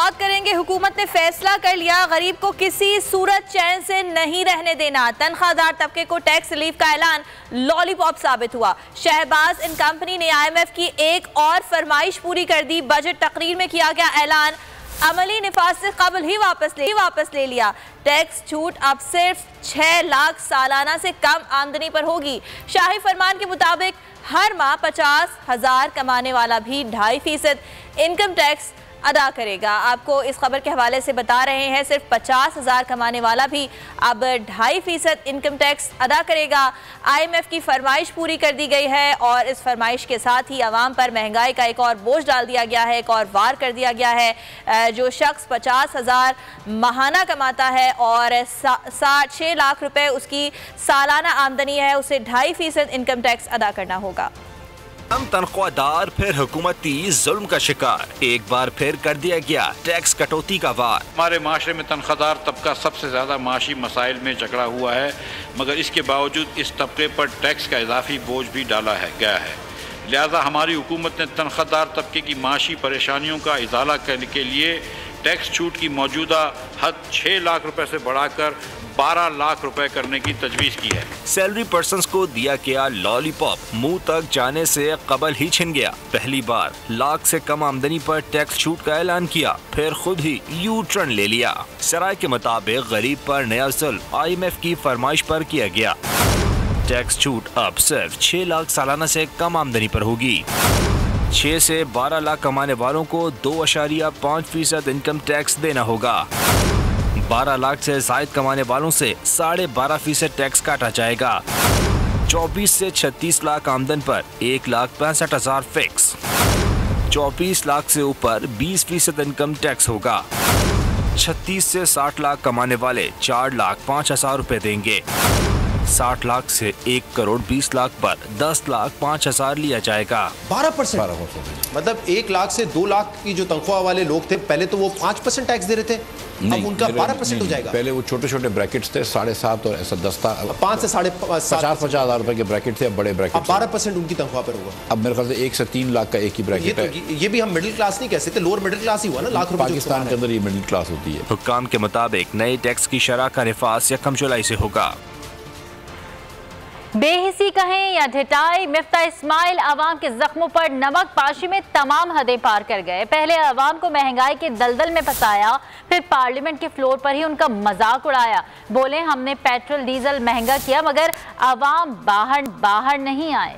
बात करेंगे। हुकूमत ने फैसला कर लिया, गरीब को किसी सूरत चैन से नहीं रहने देना। तनख्वाहदार तबके को टैक्स रिलीफ का ऐलान लॉलीपॉप साबित हुआ। शहबाज इन कंपनी ने IMF की एक और फरमाइश पूरी कर दी। बजट तकरीर में किया गया ऐलान अमली निफाज से कबल ही वापस ले लिया। टैक्स छूट अब सिर्फ 6 लाख सालाना से कम आमदनी पर होगी। शाही फरमान के मुताबिक हर माह 50,000 कमाने वाला भी 2.5% इनकम टैक्स अदा करेगा। आपको इस खबर के हवाले से बता रहे हैं, सिर्फ 50,000 कमाने वाला भी अब 2.5% इनकम टैक्स अदा करेगा। IMF की फरमाइश पूरी कर दी गई है और इस फरमाइश के साथ ही आवाम पर महंगाई का एक और बोझ डाल दिया गया है, एक और वार कर दिया गया है। जो शख्स 50,000 माहाना कमाता है और 6 लाख रुपए उसकी सालाना आमदनी है, उसे 2.5% इनकम टैक्स अदा करना होगा। हम तनख्वाहदार फिर हुकूमती जुल्म का शिकार, एक बार फिर कर दिया गया टैक्स कटौती का वार। हमारे माशरे में तनख्वाहदार तबका सबसे ज़्यादा माशी मसाइल में जकड़ा हुआ है, मगर इसके बावजूद इस तबके पर टैक्स का इजाफी बोझ भी डाला गया है। लिहाजा हमारी हुकूमत ने तनख्वाहदार तबके की माशी परेशानियों का इजाला करने के लिए टैक्स छूट की मौजूदा हद 6 लाख रुपए से बढ़ाकर 12 लाख रुपए करने की तजवीज़ की है। सैलरी पर्सन्स को दिया गया लॉलीपॉप मुंह तक जाने से कबल ही छिन गया। पहली बार लाख से कम आमदनी पर टैक्स छूट का ऐलान किया, फिर खुद ही यू टर्न ले लिया। सराय के मुताबिक गरीब पर नया जुल्म IMF की फरमाइश पर किया गया। टैक्स छूट अब सिर्फ 6 लाख सालाना से कम आमदनी पर होगी। 6 से 12 लाख कमाने वालों को 2.5% इनकम टैक्स देना होगा। 12 लाख से जायद कमाने वालों से 12.5% टैक्स काटा जाएगा। 24 से 36 लाख आमदन पर 1,65,000 फिक्स। 24 लाख से ऊपर 20% इनकम टैक्स होगा। 36 से 60 लाख कमाने वाले 4,05,000 रुपए देंगे। 60 लाख से 1,20,00,000 पर 10,05,000 लिया जाएगा। 12%। मतलब 1 लाख से 2 लाख की जो तनख्वाह वाले लोग थे, पहले तो वो 5% टैक्स दे रहे थे, अब उनका 12% हो जाएगा। पहले वो छोटे छोटे ब्रैकेट्स थे, 7.5 और ऐसा 10 था। 5 से 50,000 रुपए के ब्रैकेट थे, अब बड़े ब्रैकेट। 12% उनकी तनख्वाह पर होगा। अब मेरे ख्याल से 1 से 3 लाख का एक ही ब्रैकेट है। ये भी हम मिडिल क्लास नहीं कह सकते, लोअर मिडिल क्लास ही हुआ ना। लाख रुपए पाकिस्तान के अंदर ये मिडिल क्लास होती है। हुक्काम के मुताबिक नए टैक्स की शरह का निफास 1 जुलाई से होगा। बेहिसी कहें या ढिठाई, मिफ्ता इस्माइल अवाम के जख्मों पर नमक पाशी में तमाम हदें पार कर गए। पहले अवाम को महंगाई के दलदल में फंसाया, फिर पार्लियामेंट के फ्लोर पर ही उनका मजाक उड़ाया। बोले हमने पेट्रोल डीजल महंगा किया, मगर अवाम बाहर नहीं आए।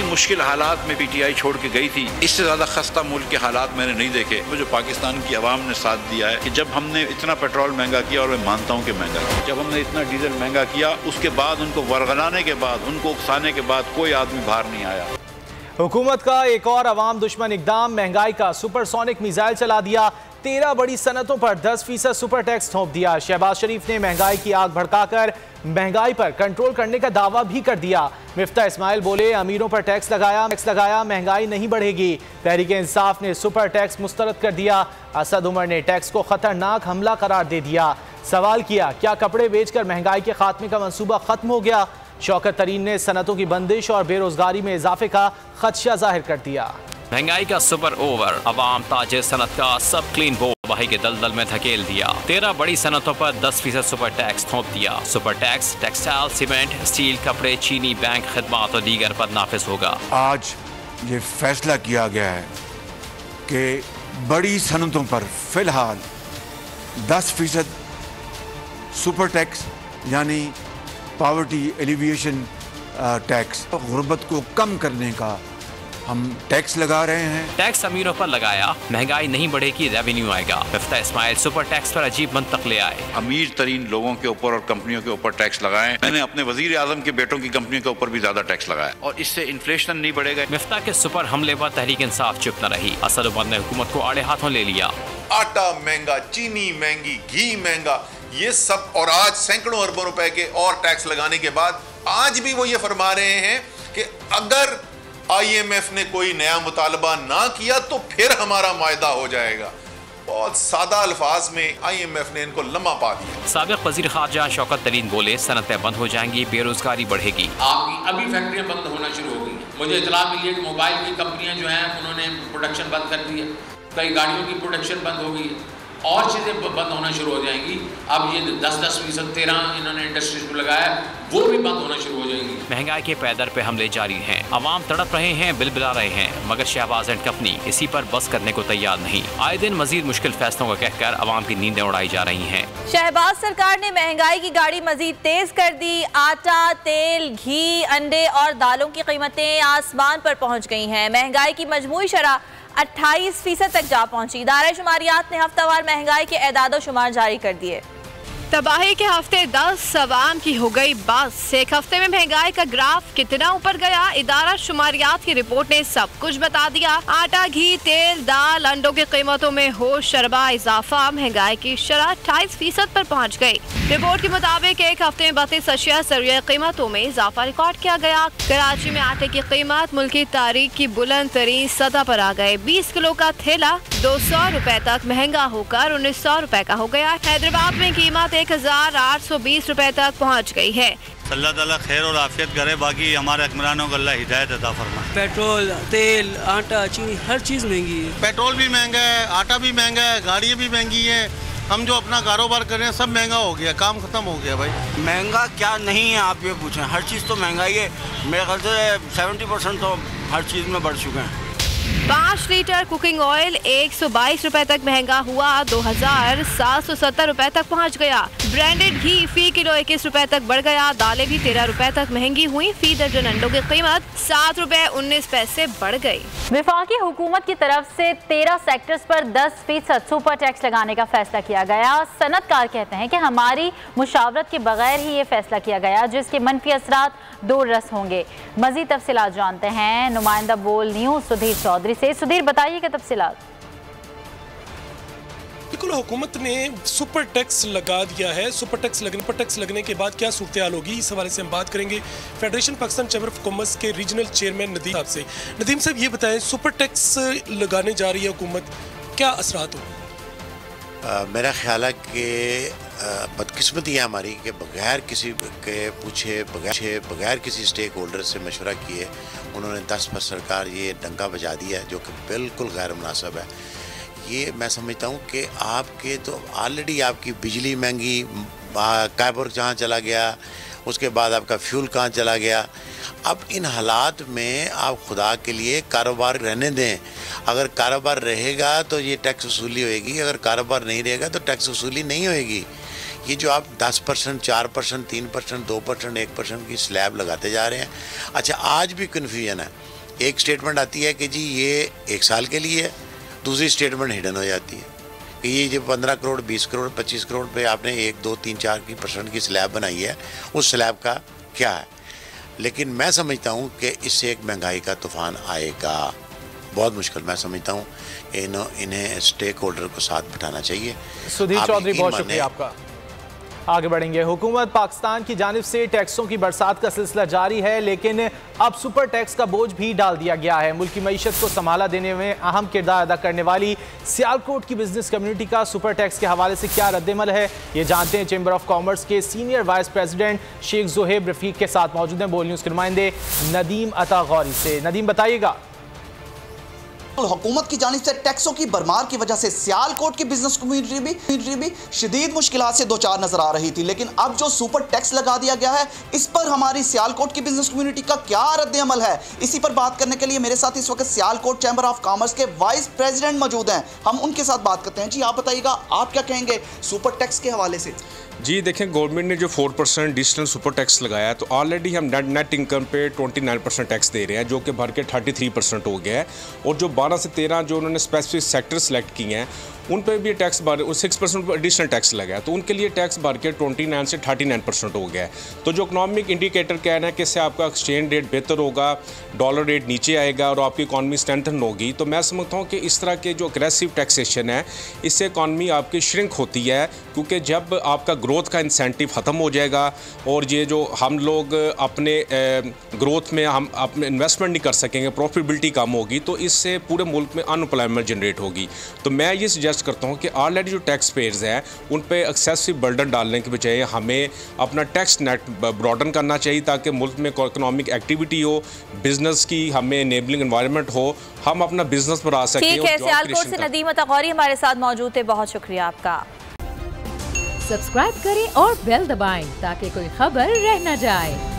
मुश्किल हालात में PTI छोड़ के गई थी, इससे ज्यादा खस्ता मुल्क के हालात मैंने नहीं देखे। जो पाकिस्तान की आवाम ने साथ दिया है कि जब हमने इतना पेट्रोल महंगा किया, और मैं मानता हूँ कि महंगा किया, जब हमने इतना डीजल महंगा किया, उसके बाद उनको वरगलाने के बाद, उनको उकसाने के बाद कोई आदमी बाहर नहीं आया। हुकूमत का एक और अवाम दुश्मन इकदाम, महंगाई का सुपरसोनिक मिसाइल चला दिया। 13 बड़ी सनतों पर 10% सुपर टैक्स थोप दिया। शहबाज शरीफ ने महंगाई की आग भड़काकर महंगाई पर कंट्रोल करने का दावा भी कर दिया। मिफ्ता इस्माइल बोले अमीरों पर टैक्स लगाया महंगाई नहीं बढ़ेगी। तहरीक इंसाफ ने सुपर टैक्स मुस्तरद कर दिया। असद उमर ने टैक्स को खतरनाक हमला करार दे दिया। सवाल किया, क्या कपड़े बेचकर महंगाई के खात्मे का मंसूबा खत्म हो गया? शौकत तरीन ने सनतों की बंदिश और बेरोजगारी में इजाफे का खदशा जाहिर कर दिया। महंगाई का सुपर ओवर, अवाम ताजे सनत का सब क्लीन बोर्ड वही के दलदल में धकेल दिया। 13 बड़ी सनतों पर 10% सुपर टैक्स थोप दिया। Super tax textile, cement, steel, कपड़े, चीनी, बैंक खदमात और दीगर पर नाफिज होगा। आज ये फैसला किया गया है कि बड़ी सनतों पर फिलहाल 10% सुपर टैक्स यानी पॉवर्टी एलिविएशन टैक्स, गुर्बत को कम करने का हम टैक्स लगा रहे हैं। टैक्स अमीरों पर लगाया, महंगाई नहीं बढ़ेगी, रेवेन्यू आएगा। मिफ्ता इस्माइल सुपर टैक्स पर अजीब मंतक ले आए। अमीर तरीन लोगों के ऊपर और कंपनियों के ऊपर टैक्स लगाए। मैंने अपने वजीर आजम के बेटों की कंपनियों के ऊपर भी ज्यादा टैक्स लगाया, और इससे इन्फ्लेशन नहीं बढ़ेगा। मिफ्ता के सुपर हमले पर तहरीक इंसाफ चुप न रही। असद उमर ने हुकूमत को आड़े हाथों ले लिया। आटा महंगा, चीनी महंगी, घी महंगा, ये सब, और आज सैकड़ों अरबों रुपए के और टैक्स लगाने के बाद आज भी वो ये फरमा रहे हैं कि अगर IMF ने कोई नया मुतालबा ना किया तो फिर हमारा मायदा हो जाएगा। बहुत सादा अल्फाज में IMF ने इनको लम्हा पा दिया। साबिक वजीर खारजा शौकत तरीन बोले सनतें बंद हो जाएंगी, बेरोजगारी बढ़ेगी। आपकी अभी फैक्ट्रियां बंद होना शुरू हो गई। मुझे इतला मिली है कि मोबाइल की कंपनियां जो हैं उन्होंने प्रोडक्शन बंद कर दिया। कई गाड़ियों की प्रोडक्शन बंद हो गई है और चीज़ें बंद होना शुरू हो जाएंगी। अब ये 10% 13 इन्होंने इंडस्ट्रीज को लगाया, वो भी बंद होना शुरू हो जाएंगी। महंगाई के पैदर पे हमले जारी हैं, अवाम तड़प रहे हैं, बिलबिला रहे हैं, मगर शहबाज एंड कंपनी इसी पर बस करने को तैयार नहीं। आए दिन मजीद मुश्किल फैसलों का कहकर अवाम की नींदें उड़ाई जा रही हैं। शहबाज सरकार ने महंगाई की गाड़ी मजीद तेज कर दी। आटा, तेल, घी, अंडे और दालों की कीमतें आसमान पर पहुँच गई हैं। महंगाई की मजमूई शरह 28% तक जा पहुंची। इदारे शुमारियात ने हफ्तावार महंगाई के एदाद शुमार जारी कर दिए। तबाही के हफ्ते 10 अवाम की हो गई बस। एक हफ्ते में महंगाई का ग्राफ कितना ऊपर गया, इदारा शुमारियात की रिपोर्ट ने सब कुछ बता दिया। आटा, घी, तेल, दाल, अंडों की कीमतों में हो शरबा इजाफा, महंगाई की शरह 28% पर पहुंच गई। रिपोर्ट के मुताबिक एक हफ्ते में 32 अशिया सरिया कीमतों में इजाफा रिकॉर्ड किया गया। कराची में आटे की कीमत मुल्की तारीख की बुलंद तरीन सतह पर आ गए। 20 किलो का थैला 200 रुपए तक महंगा होकर 1900 रुपए का हो गया। हैदराबाद में कीमत 1820 रुपए तक पहुंच गई है। अल्लाह ताला खैर और आफियत करे, बाकी हमारे हुक्मरानों को अल्लाह हिदायत अता फरमाए। पेट्रोल, तेल, आटा, चीनी हर चीज़ महंगी है। पेट्रोल भी महंगा है, आटा भी महंगा है, गाड़ियाँ भी महंगी हैं। हम जो अपना कारोबार कर रहे हैं सब महंगा हो गया, काम खत्म हो गया भाई। महंगा क्या नहीं है आप ये पूछें, हर चीज़ तो महंगाई है। मेरे ख्याल से 70% तो हर चीज़ में बढ़ चुके हैं। 5 लीटर कुकिंग ऑयल 122 रुपए तक महंगा हुआ, 2770 रुपए तक पहुंच गया। ब्रांडेड घी फी किलो 21 रुपए तक बढ़ गया। दालें भी 13 रुपए तक महंगी हुई। फी दर्जन अंडों की कीमत 7 रुपए 19 पैसे बढ़ गई। वफाकी हुकूमत की तरफ से 13 सेक्टर्स पर 10% सुपर टैक्स लगाने का फैसला किया गया। सनतकार कहते हैं कि हमारी मुशावरत के बगैर ही ये फैसला किया गया, जिसके मनफी असरात 2 रस होंगे। मजीद तफसीलात जानते हैं नुमाइंदा बोल न्यूज़ सुधीर चौधरी से। सुधीर, बताइएगा तफसीलात। बिल्कुल, हुकूमत ने सुपर टैक्स लगा दिया है। सुपर टैक्स लगने के बाद क्या सूरत हाल होगी, इस हवाले से हम बात करेंगे federation Pakistan chamber of commerce के रीजनल चेयरमैन नदीम साहब से। नदीम साहब, ये बताएं, सुपर टैक्स लगाने जा रही है हुकूमत, क्या असरात होंगे? मेरा ख्याल है कि बदकिस्मती है हमारी कि बगैर किसी के पूछे, बगैर किसी स्टेक होल्डर से मशवरा किए उन्होंने 10% सरकार ये डंका बजा दिया है, जो कि बिल्कुल गैर मुनासिब है। ये मैं समझता हूँ कि आपके तो ऑलरेडी आपकी बिजली महंगी, कैबर जहाँ चला गया, उसके बाद आपका फ्यूल कहाँ चला गया। अब इन हालात में आप खुदा के लिए कारोबार रहने दें। अगर कारोबार रहेगा तो ये टैक्स वसूली होएगी, अगर कारोबार नहीं रहेगा तो टैक्स वसूली नहीं होएगी। ये जो आप 10%, 4%, 3%, 2%, 1% की स्लैब लगाते जा रहे हैं। अच्छा, आज भी कन्फ्यूजन है। एक स्टेटमेंट आती है कि जी ये 1 साल के लिए है, दूसरी स्टेटमेंट हिडन हो जाती है कि ये जो 15 करोड़, 20 करोड़, 25 करोड़ पे आपने 1, 2, 3, 4% की स्लैब बनाई है, उस स्लैब का क्या है। लेकिन मैं समझता हूँ कि इससे एक महंगाई का तूफान आएगा, बहुत मुश्किल। मैं समझता हूँ इन्हें स्टेक होल्डर को साथ बिठाना चाहिए। सुधीर चौधरी, बहुत शुक्रिया आपका। आगे बढ़ेंगे। हुकूमत पाकिस्तान की जानिब से टैक्सों की बरसात का सिलसिला जारी है, लेकिन अब सुपर टैक्स का बोझ भी डाल दिया गया है। मुल्की मईशत को संभाला देने में अहम किरदार अदा करने वाली सियालकोट की बिजनेस कम्युनिटी का सुपर टैक्स के हवाले से क्या रद्दमल है, ये जानते हैं चैम्बर ऑफ कॉमर्स के senior vice president Sheikh Zohaib Rafiq के साथ मौजूद हैं बोल न्यूज़ के नुमाइंदे नदीम अता गौरी से। नदीम, बताइएगा। हुकूमत की जानिब से टैक्सों की भरमार की वजह से सियालकोट की बिजनेस कम्युनिटी भी शदीद मुश्किलात से दो चार नजर आ रही थी, लेकिन अब जो सुपर टैक्स लगा दिया गया है, इस पर हमारी सियालकोट की बिजनेस कम्युनिटी का क्या रद्द अमल है, इसी पर बात करने के लिए मेरे साथ इस वक्त सियालकोट चैम्बर ऑफ कॉमर्स के वाइस प्रेसिडेंट मौजूद हैं। हम उनके साथ बात करते हैं। जी, आप बताइएगा, आप क्या कहेंगे सुपर टैक्स के हवाले से? जी देखें, गवर्नमेंट ने जो 4% एडिशनल सुपर टैक्स लगाया है, तो ऑलरेडी हम नेट इनकम पे 29% टैक्स दे रहे हैं, जो कि भर के 33% हो गया है। और जो 12 से 13 जो उन्होंने स्पेसिफिक सेक्टर सेलेक्ट किए हैं, उन पर भी टैक्स भर 6% एडिशनल टैक्स लगा है, तो उनके लिए टैक्स भर के 29 से 39% हो गया है। तो जो इकोनॉमिक इंडिकेटर कह रहे हैं कि इससे आपका एक्सचेंज रेट बेहतर होगा, डॉलर रेट नीचे आएगा और आपकी इकॉनमी स्ट्रेंथन होगी, तो मैं समझता हूँ कि इस तरह के जो अग्रेसिव टैक्सेशन है, इससे इकॉनमी आपकी श्रिंक होती है, क्योंकि जब आपका ग्रोथ का इंसेंटिव ख़त्म हो जाएगा और ये जो हम लोग अपने ग्रोथ में हम अपने इन्वेस्टमेंट नहीं कर सकेंगे, प्रॉफिटेबिलिटी कम होगी, तो इससे पूरे मुल्क में अनएम्प्लॉयमेंट जनरेट होगी। तो मैं ये सजेस्ट रिक्वेस्ट करता हूँ कि ऑलरेडी जो टैक्स पेयर्स हैं उन पे एक्सेसिव बर्डन डालने के बजाय हमें अपना टैक्स नेट ब्रॉडन करना चाहिए ताकि मुल्क में इकोनॉमिक एक्टिविटी हो, बिजनेस की हमें एनेबलिंग एनवायरनमेंट हो, हम अपना बिजनेस बढ़ा सकें। ठीक है, सियालकोट से नदीम अतागौरी हमारे साथ मौजूद थे, बहुत शुक्रिया आपका। सब्सक्राइब करें और बेल दबाएं ताकि कोई खबर रह न जाए।